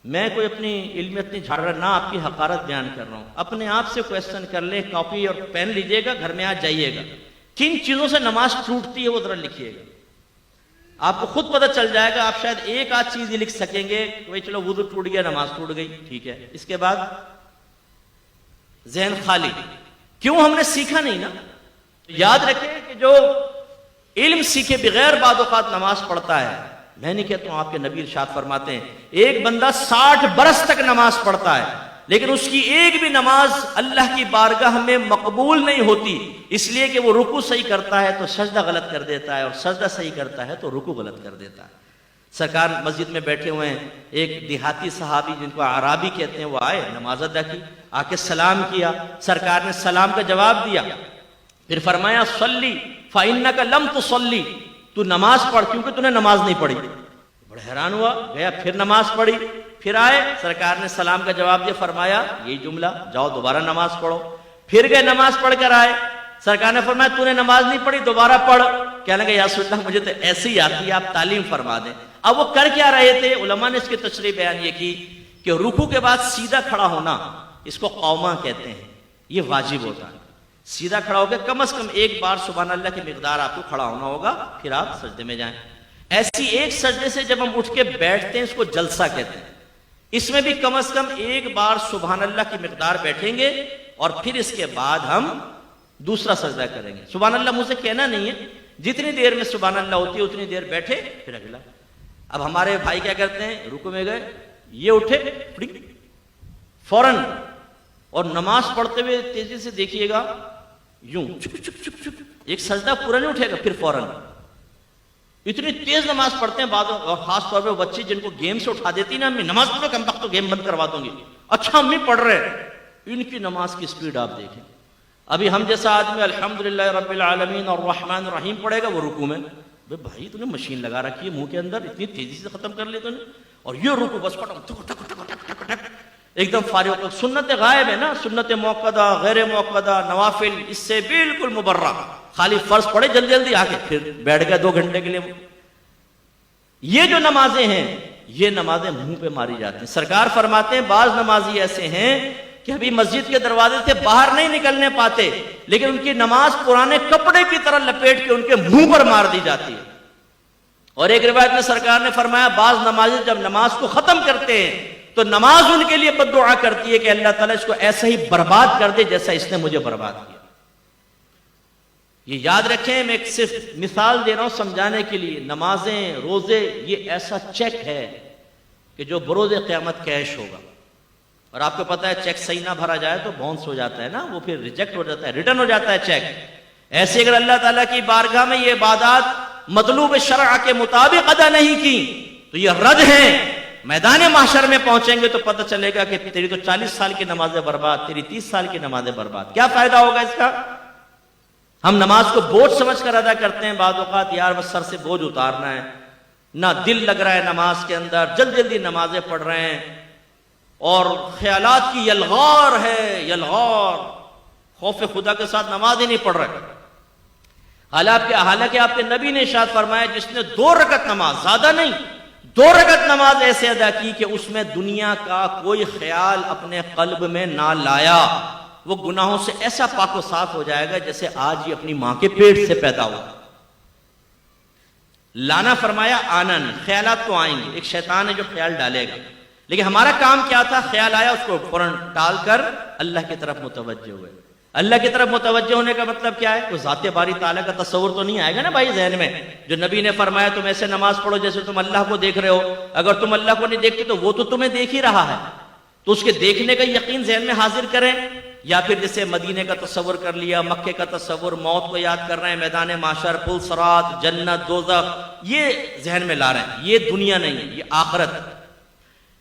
میں کوئی اپنی علم اتنی جھاڑ رہا نہ آپ کی حقارت بیان کر رہا ہوں. اپنے آپ سے کویسچن کر لیں, کاپی اور پین لیجئے گا, گھر میں آج جائیے گا, کن چیزوں سے نماز ٹوٹتی ہے وہ ذرا لکھیے گا. آپ کو خود پتہ چل جائے گا. آپ شاید ایک آدھ چیز ہی لکھ سکیں گے کہ چلو وضو ٹوٹ گیا, نماز ٹوٹ گئی, ٹھیک ہے. اس کے بعد ذہن خالی. کیوں؟ ہم نے سیکھا نہیں نا. یاد رکھیں کہ جو علم سیکھے بغیر بعض اوقات نماز پڑھتا ہے, میں نہیں کہتا ہوں, آپ کے نبی ارشاد فرماتے ہیں ایک بندہ 60 برس تک نماز پڑھتا ہے لیکن اس کی ایک بھی نماز اللہ کی بارگاہ میں مقبول نہیں ہوتی, اس لیے کہ وہ رکوع صحیح کرتا ہے تو سجدہ غلط کر دیتا ہے, اور سجدہ صحیح کرتا ہے تو رکوع غلط کر دیتا ہے. سرکار مسجد میں بیٹھے ہوئے ہیں, ایک دیہاتی صحابی جن کو اعرابی کہتے ہیں وہ آئے, نماز ادا کی, آ کے سلام کیا. سرکار نے سلام کا جواب دیا, پھر فرمایا صلی فإنک لم تصلی, تو نماز پڑھ کیونکہ تو نے نماز نہیں پڑھی. بڑا حیران ہوا, گیا پھر نماز پڑھی, پھر آئے, سرکار نے سلام کا جواب دیا, فرمایا یہی جملہ, جاؤ دوبارہ نماز پڑھو. پھر گئے, نماز پڑھ کر آئے, سرکار نے فرمایا تو نے نماز نہیں پڑھی, دوبارہ پڑھ. کہنے لگے یا رسول اللہ مجھے تو ایسی ہی آتی ہے, آپ تعلیم فرما دیں. اب وہ کر کیا رہے تھے؟ علماء نے اس کی تشریح بیان یہ کی کہ رکوع کے بعد سیدھا کھڑا ہونا, اس کو قومہ کہتے ہیں, یہ واجب ہوتا ہے. سیدھا کھڑا ہو کے کم از کم ایک بار سبحان اللہ کی مقدار آپ کو کھڑا ہونا ہوگا, پھر آپ سجدے میں جائیں. ایسی ایک سجدے سے جب ہم اٹھ کے بیٹھتے ہیں اس کو جلسہ کہتے ہیں. اس میں بھی کم از کم ایک بار سبحان اللہ کی مقدار بیٹھیں گے, اور پھر اس کے بعد ہم دوسرا سجدہ کریں گے. سبحان اللہ منہ سے کہنا نہیں ہے, جتنی دیر میں سبحان اللہ ہوتی ہے اتنی دیر بیٹھے, پھر اگلا. اب ہمارے بھائی کیا کرتے ہیں, رکوع میں گئے, یہ اٹھے فوراً, اور نماز پڑھتے ہوئے تیزی سے دیکھیے گا یوں چک چک چک چک, ایک سجدہ پورا نہیں اٹھے گا, پھر فوراً. اتنی تیز نماز پڑھتے ہیں بعض, اور خاص طور پہ بچے جن کو گیم سے اٹھا دیتی نا, امی نماز پڑھو, کم وقت تو گیم بند کروا دوں گی. اچھا امی پڑھ رہے, ان کی نماز کی سپیڈ آپ دیکھیں. ابھی ہم جیسا آدمی الحمدللہ رب العالمین الرحمن الرحیم پڑھے گا, وہ رکوع میں بھائی تو نے مشین لگا رکھی ہے منہ کے اندر, اتنی تیزی سے ختم کر لیا تو نے, اور یہ رکوع بس ایک دم فارغ. سنت غائب ہے نا, سنت موقدہ, غیر موقدہ, نوافل, اس سے بالکل مبرہ. خالی فرض پڑھے جلدی جلدی آ کے پھر بیٹھ گئے 2 گھنٹے کے لیے. یہ جو نمازیں ہیں یہ نمازیں منہ پہ ماری جاتی ہیں. سرکار فرماتے ہیں بعض نمازی ایسے ہیں کہ ابھی مسجد کے دروازے سے باہر نہیں نکلنے پاتے, لیکن ان کی نماز پرانے کپڑے کی طرح لپیٹ کے ان کے منہ پر مار دی جاتی ہے. اور ایک روایت میں سرکار نے فرمایا بعض نمازی جب نماز کو ختم کرتے ہیں تو نماز ان کے لیے بد دعا کرتی ہے کہ اللہ تعالیٰ اس کو ایسا ہی برباد کر دے جیسا اس نے مجھے برباد کیا. یہ یاد رکھیں, میں ایک صرف مثال دے رہا ہوں سمجھانے کے لیے. نمازیں, روزے, یہ ایسا چیک ہے کہ جو بروز قیامت کیش ہوگا. اور آپ کو پتا ہے چیک صحیح نہ بھرا جائے تو باؤنس ہو جاتا ہے نا, وہ پھر ریجیکٹ ہو جاتا ہے, ریٹرن ہو جاتا ہے چیک. ایسے اگر اللہ تعالیٰ کی بارگاہ میں یہ عبادات مطلوب شرع کے مطابق ادا نہیں کی تو یہ رد ہیں. میدان محشر میں پہنچیں گے تو پتہ چلے گا کہ تیری تو 40 سال کی نمازیں برباد, تیری 30 سال کی نمازیں برباد. کیا فائدہ ہوگا اس کا؟ ہم نماز کو بوجھ سمجھ کر ادا کرتے ہیں بعض اوقات, یار بس سر سے بوجھ اتارنا ہے, نہ دل لگ رہا ہے نماز کے اندر, جلدی جلدی نمازیں پڑھ رہے ہیں, اور خیالات کی یلغار ہے, یلغار, خوف خدا کے ساتھ نماز ہی نہیں پڑھ رہے. حالانکہ آپ کے نبی نے ارشاد فرمایا جس نے 2 رکعت نماز, زیادہ نہیں, 2 رکعت نماز ایسے ادا کی کہ اس میں دنیا کا کوئی خیال اپنے قلب میں نہ لایا, وہ گناہوں سے ایسا پاک و صاف ہو جائے گا جیسے آج ہی اپنی ماں کے پیٹ سے پیدا ہوا. لانا فرمایا آنن, خیالات تو آئیں گے, ایک شیطان ہے جو خیال ڈالے گا, لیکن ہمارا کام کیا تھا, خیال آیا اس کو فوراً ٹال کر اللہ کی طرف متوجہ ہوئے. اللہ کی طرف متوجہ ہونے کا مطلب کیا ہے؟ تو ذات باری تعالیٰ کا تصور تو نہیں آئے گا نا بھائی ذہن میں. جو نبی نے فرمایا تم ایسے نماز پڑھو جیسے تم اللہ کو دیکھ رہے ہو. اگر تم اللہ کو نہیں دیکھتے تو وہ تو تمہیں دیکھ ہی رہا ہے, تو اس کے دیکھنے کا یقین ذہن میں حاضر کریں. یا پھر جیسے مدینے کا تصور کر لیا, مکے کا تصور, موت کو یاد کر رہے ہیں, میدان محشر, پل صراط, جنت, دوزخ, یہ ذہن میں لا رہے ہیں. یہ دنیا نہیں ہے, یہ آخرت.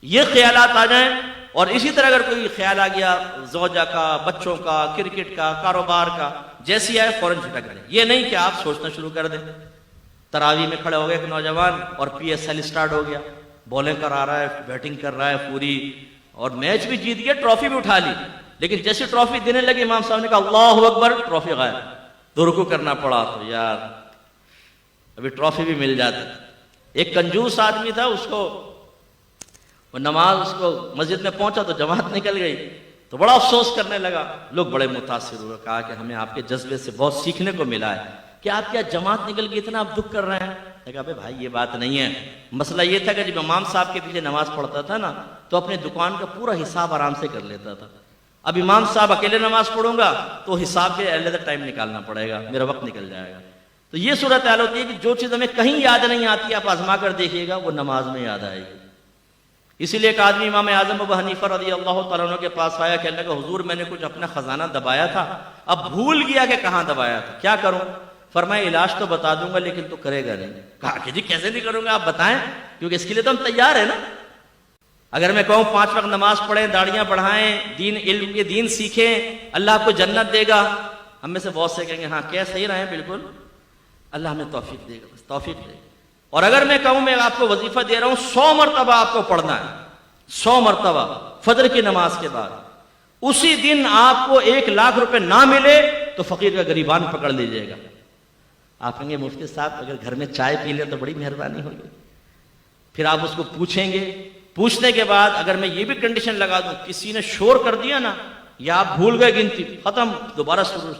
یہ خیالات آ جائیں, اور اسی طرح اگر کوئی خیال آ گیا زوجہ کا, بچوں کا, کرکٹ کا, کاروبار کا, جیسی آئے فوراً جھٹک دیں. یہ نہیں کہ آپ سوچنا شروع کر دیں. تراویح میں کھڑے ہو گئے ایک نوجوان اور PSL سٹارٹ ہو گیا, بولنگ کرا رہا ہے, بیٹنگ کر رہا ہے پوری, اور میچ بھی جیت گیا, ٹرافی بھی اٹھا لی, لیکن جیسے ٹرافی دینے لگے امام صاحب نے کہا اللہ اکبر, ٹرافی غائب. تو رکوع کرنا پڑا. تو یار ابھی ٹرافی بھی مل جاتا. ایک کنجوس آدمی تھا, اس کو وہ نماز اس کو مسجد میں پہنچا تو جماعت نکل گئی، تو بڑا افسوس کرنے لگا. لوگ بڑے متاثر ہوئے، کہا کہ ہمیں آپ کے جذبے سے بہت سیکھنے کو ملا ہے کہ آپ کیا جماعت نکل گئی اتنا آپ دکھ کر رہے ہیں. کہا بھائی یہ بات نہیں ہے، مسئلہ یہ تھا کہ جب امام صاحب کے پیچھے نماز پڑھتا تھا نا تو اپنے دکان کا پورا حساب آرام سے کر لیتا تھا. اب امام صاحب اکیلے نماز پڑھوں گا تو حساب کے علیحدہ ٹائم نکالنا پڑے گا، میرا وقت نکل جائے گا. تو یہ صورت حال ہوتی ہے کہ جو چیز ہمیں کہیں یاد نہیں آتی آپ آزما کر دیکھیے گا وہ نماز میں یاد آئے گی. اسی لیے ایک آدمی امام اعظم ابو حنیفہ رضی اللہ تعالیٰ عنہ کے پاس آیا، کہنے لگا حضور میں نے کچھ اپنا خزانہ دبایا تھا، اب بھول گیا کہ کہاں دبایا تھا، کیا کروں؟ فرمایا علاج تو بتا دوں گا لیکن تو کرے گا نہیں. کہا کہ جی کیسے نہیں کروں گا، آپ بتائیں، کیونکہ اس کے لیے تو ہم تیار ہیں نا. اگر میں کہوں 5 وقت نماز پڑھیں، داڑیاں بڑھائیں، دین علم کے دین سیکھیں، اللہ آپ کو جنت دے گا، ہم میں سے بہت سے کہیں گے ہاں کیا صحیح رہے بالکل، اللہ ہمیں توفیق دے گا، بس توفیق دے گا. اور اگر میں کہوں میں آپ کو وظیفہ دے رہا ہوں 100 مرتبہ آپ کو پڑھنا ہے، 100 مرتبہ فجر کی نماز کے بعد، اسی دن آپ کو 1 لاکھ روپے نہ ملے تو فقیر کا گریبان پکڑ لیجئے گا. آپ کہیں گے مفتی صاحب اگر گھر میں چائے پی لیں تو بڑی مہربانی ہوگی. پھر آپ اس کو پوچھیں گے، پوچھنے کے بعد اگر میں یہ بھی کنڈیشن لگا دوں کسی نے شور کر دیا نا یا آپ بھول گئے گنتی، ختم، دوبارہ شروع،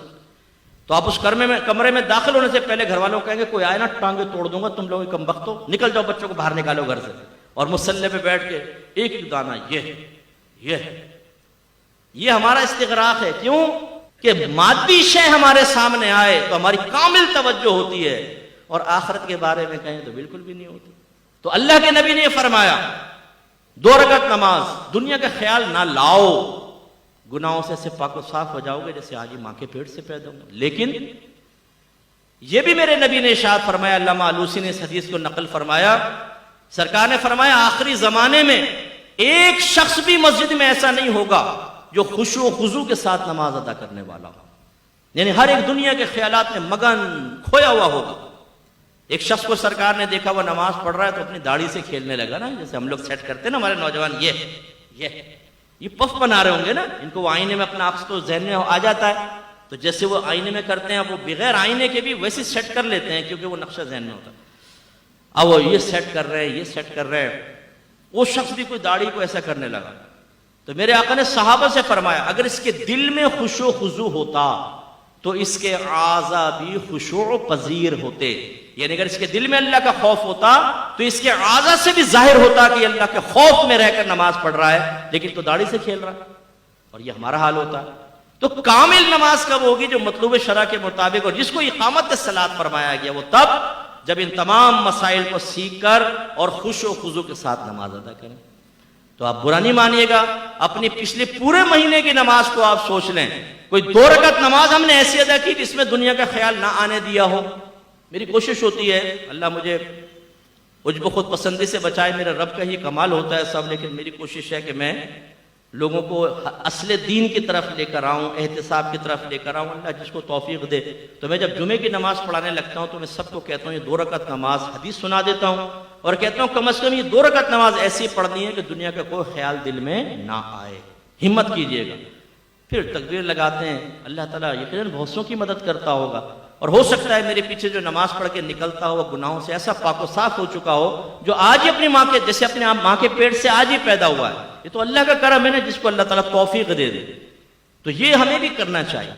تو آپ اس کمرے میں داخل ہونے سے پہلے گھر والوں کہیں گے کوئی آئے نا ٹانگیں توڑ دوں گا، تم لوگ کم بخت ہو، نکل جاؤ، بچوں کو باہر نکالو گھر سے. اور مصلی پہ بیٹھ کے ایک ایک دانہ یہ ہمارا استغراق ہے. کیوں کہ مادی شے ہمارے سامنے آئے تو ہماری کامل توجہ ہوتی ہے، اور آخرت کے بارے میں کہیں تو بالکل بھی نہیں ہوتی. تو اللہ کے نبی نے یہ فرمایا 2 رکعت نماز، دنیا کا خیال نہ لاؤ، گناہوں سے ایسے پاک و صاف ہو جاؤ گے جیسے آج ہی ماں کے پیٹ سے پیدا ہوں. لیکن یہ بھی میرے نبی نے ارشاد فرمایا، علامہ آلوسی نے اس حدیث کو نقل فرمایا، سرکار نے فرمایا آخری زمانے میں ایک شخص بھی مسجد میں ایسا نہیں ہوگا جو خشوع و خضوع کے ساتھ نماز ادا کرنے والا ہو، یعنی ہر ایک دنیا کے خیالات میں مگن کھویا ہوا ہوگا. ایک شخص کو سرکار نے دیکھا وہ نماز پڑھ رہا ہے تو اپنی داڑھی سے کھیلنے لگا نا، جیسے ہم لوگ سیٹ کرتے ہیں نا ہمارے نوجوان، یہ پف بنا رہے ہوں گے نا، ان کو وہ آئینے میں اپنا عکس تو ذہن میں آ جاتا ہے، تو جیسے وہ آئینے میں کرتے ہیں وہ بغیر آئینے کے بھی ویسے سیٹ کر لیتے ہیں کیونکہ وہ نقشہ ذہن میں ہوتا ہے. اب وہ یہ سیٹ کر رہے ہیں، یہ سیٹ کر رہے ہیں، وہ شخص بھی کوئی داڑھی کو ایسا کرنے لگا. تو میرے آقا نے صحابہ سے فرمایا اگر اس کے دل میں خشوع و خضوع ہوتا تو اس کے اعضاء بھی خشوع پذیر ہوتے، یعنی اگر اس کے دل میں اللہ کا خوف ہوتا تو اس کے اعضاء سے بھی ظاہر ہوتا کہ اللہ کے خوف میں رہ کر نماز پڑھ رہا ہے، لیکن تو داڑھی سے کھیل رہا ہے. اور یہ ہمارا حال ہوتا ہے. تو کامل نماز کب ہوگی؟ جو مطلوب شرع کے مطابق، اور جس کو اقامت الصلاۃ فرمایا گیا وہ تب جب ان تمام مسائل کو سیکھ کر اور خشوع و خضوع کے ساتھ نماز ادا کریں. تو آپ برا نہیں مانیے گا، اپنی پچھلے پورے مہینے کی نماز کو آپ سوچ لیں، کوئی 2 رکعت نماز ہم نے ایسی ادا کی جس میں دنیا کا خیال نہ آنے دیا ہو. میری کوشش ہوتی ہے، اللہ مجھے عجب خود پسندی سے بچائے، میرے رب کا ہی کمال ہوتا ہے سب، لیکن میری کوشش ہے کہ میں لوگوں کو اصل دین کی طرف لے کر آؤں، احتساب کی طرف لے کر آؤں. اللہ جس کو توفیق دے. تو میں جب جمعے کی نماز پڑھانے لگتا ہوں تو میں سب کو کہتا ہوں یہ 2 رکعت نماز حدیث سنا دیتا ہوں، اور کہتا ہوں کم از کم یہ 2 رکعت نماز ایسی پڑھنی ہے کہ دنیا کا کوئی خیال دل میں نہ آئے. ہمت کیجئے گا. پھر تکبیر لگاتے ہیں، اللہ تعالیٰ یقیناً بہت سوں کی مدد کرتا ہوگا، اور ہو سکتا ہے میرے پیچھے جو نماز پڑھ کے نکلتا ہو وہ گناہوں سے ایسا پاک و صاف ہو چکا ہو جو آج ہی اپنی ماں کے جیسے اپنے ماں کے پیٹ سے آج ہی پیدا ہوا ہے. یہ تو اللہ کا کرم ہے نا، جس کو اللہ تعالیٰ توفیق دے دے. تو یہ ہمیں بھی کرنا چاہیے.